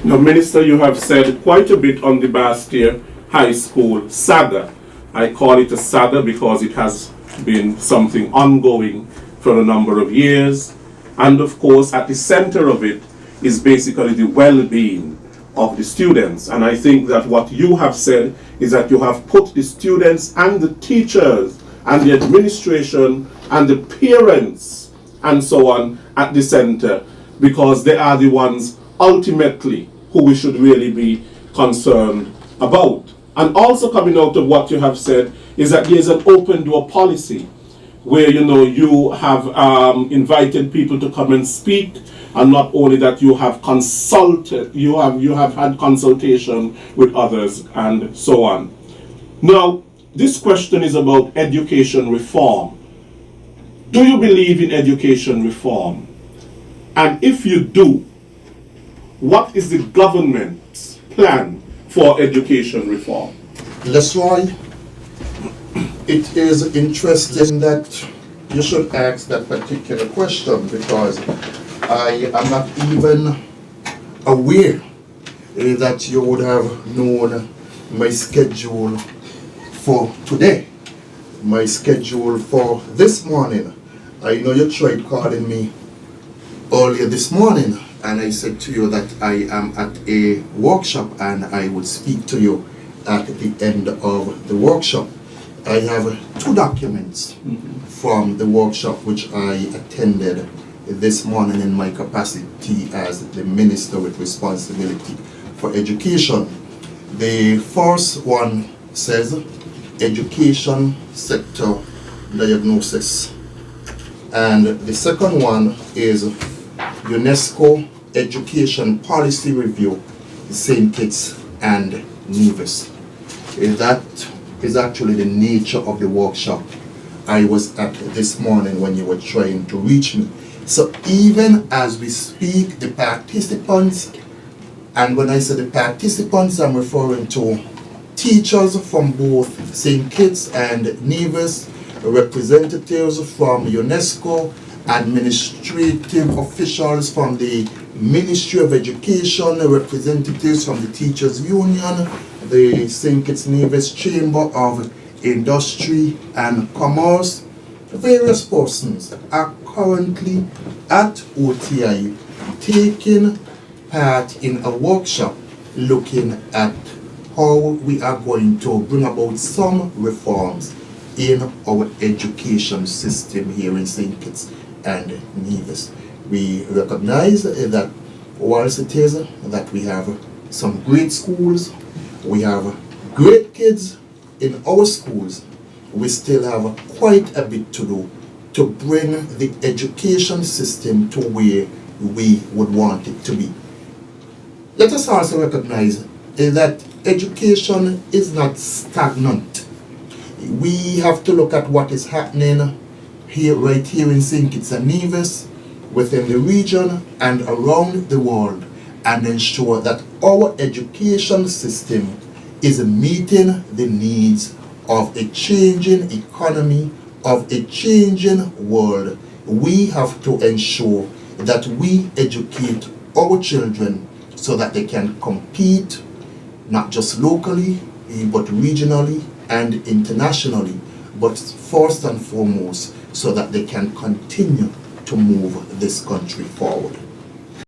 Now, Minister, you have said quite a bit on the Bastia High School saga. I call it a saga because it has been something ongoing for a number of years. And of course, at the center of it is basically the well-being of the students. And I think that what you have said is that you have put the students and the teachers and the administration and the parents and so on at the center, because they are the ones ultimately who we should really be concerned about. And also coming out of what you have said is that there's an open door policy where you have invited people to come and speak, and not only that, you have consulted, you have had consultation with others and so on. Now, this question is about education reform. Do you believe in education reform? And if you do, what is the government's plan for education reform? LeSroy, it is interesting that you should ask that particular question, because I am not even aware that you would have known my schedule for today, my schedule for this morning. I know you tried calling me earlier this morning, and I said to you that I am at a workshop and I would speak to you at the end of the workshop. I have two documents from the workshop which I attended this morning in my capacity as the Minister with responsibility for education. The first one says education sector diagnosis, and the second one is UNESCO education policy review, St. Kitts and Nevis. That is actually the nature of the workshop I was at this morning when you were trying to reach me. So even as we speak, the participants, and when I say the participants, I'm referring to teachers from both St. Kitts and Nevis, representatives from UNESCO, administrative officials from the Ministry of Education, representatives from the Teachers Union, the St. Kitts Nevis Chamber of Industry and Commerce. Various persons are currently at OTI taking part in a workshop looking at how we are going to bring about some reforms in our education system here in St. Kitts and Nevis. We recognize that whilst it is that we have some great schools, we have great kids in our schools, we still have quite a bit to do to bring the education system to where we would want it to be. Let us also recognize that education is not stagnant. We have to look at what is happening here, right here in St. Kitts and Nevis, within the region and around the world, and ensure that our education system is meeting the needs of a changing economy, of a changing world. We have to ensure that we educate our children so that they can compete not just locally, but regionally and internationally, but first and foremost so that they can continue to move this country forward.